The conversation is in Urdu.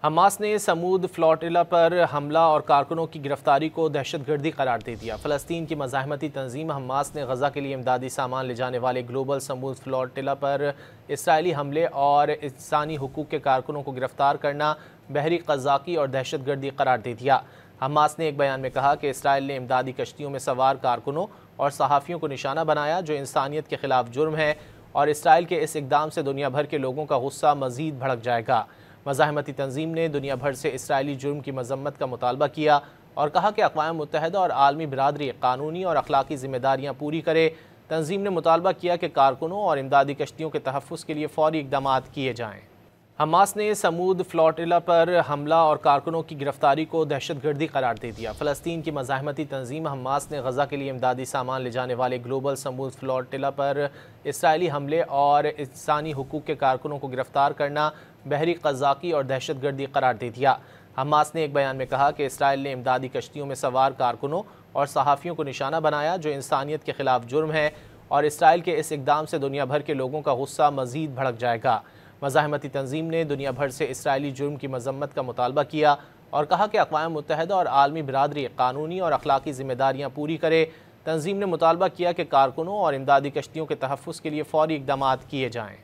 حماس نے سمود فلوٹیلا پر حملہ اور کارکنوں کی گرفتاری کو دہشت گردی قرار دے دیا۔ فلسطین کی مزاحمتی تنظیم حماس نے غزہ کے لیے امدادی سامان لے جانے والے گلوبل سمود فلوٹیلا پر اسرائیلی حملے اور انسانی حقوق کے کارکنوں کو گرفتار کرنا بحری قزاقی اور دہشت گردی قرار دے دیا۔ حماس نے ایک بیان میں کہا کہ اسرائیل نے امدادی کشتیوں میں سوار کارکنوں اور صحافیوں کو نشانہ بنایا جو انسانیت کے خلاف جرم ہے، اور اسرائیل کے اس اقدام سے دنیا بھر کے لوگوں کا غصہ مزید بھڑک جائے گا۔ مزاحمتی تنظیم نے دنیا بھر سے اسرائیلی جرم کی مذمت کا مطالبہ کیا اور کہا کہ اقوام متحدہ اور عالمی برادری قانونی اور اخلاقی ذمہ داریاں پوری کرے۔ تنظیم نے مطالبہ کیا کہ کارکنوں اور امدادی کشتیوں کے تحفظ کے لیے فوری اقدامات کیے جائیں۔ حماس نے سمود فلوٹیلا پر حملہ اور کارکنوں کی گرفتاری کو دہشت گردی قرار دے دیا۔ فلسطین کی مزاحمتی تنظیم حماس نے غزہ کے لیے امدادی سامان لے جانے والے گلوبل سمود فلوٹیلا پر اسرائیلی حملے اور انسانی حقوق کے کارکنوں کو گرفتار کرنا بحری قزاقی اور دہشت گردی قرار دے دیا۔ حماس نے ایک بیان میں کہا کہ اسرائیل نے امدادی کشتیوں میں سوار کارکنوں اور صحافیوں کو نشانہ بنایا جو انسانیت کے خلاف جرم ہے، اور اسرائیل کے اس اقدام سے دنیا بھر کے لوگوں کا غصہ مزید بھڑک جائے گا۔ مزاحمتی تنظیم نے دنیا بھر سے اسرائیلی جرم کی مذمت کا مطالبہ کیا اور کہا کہ اقوام متحدہ اور عالمی برادری قانونی اور اخلاقی ذمہ داریاں پوری کرے۔ تنظیم نے مطالبہ کیا کہ کارکنوں اور امدادی کشتیوں کے تحفظ کے لیے فوری اقدامات کیے جائیں۔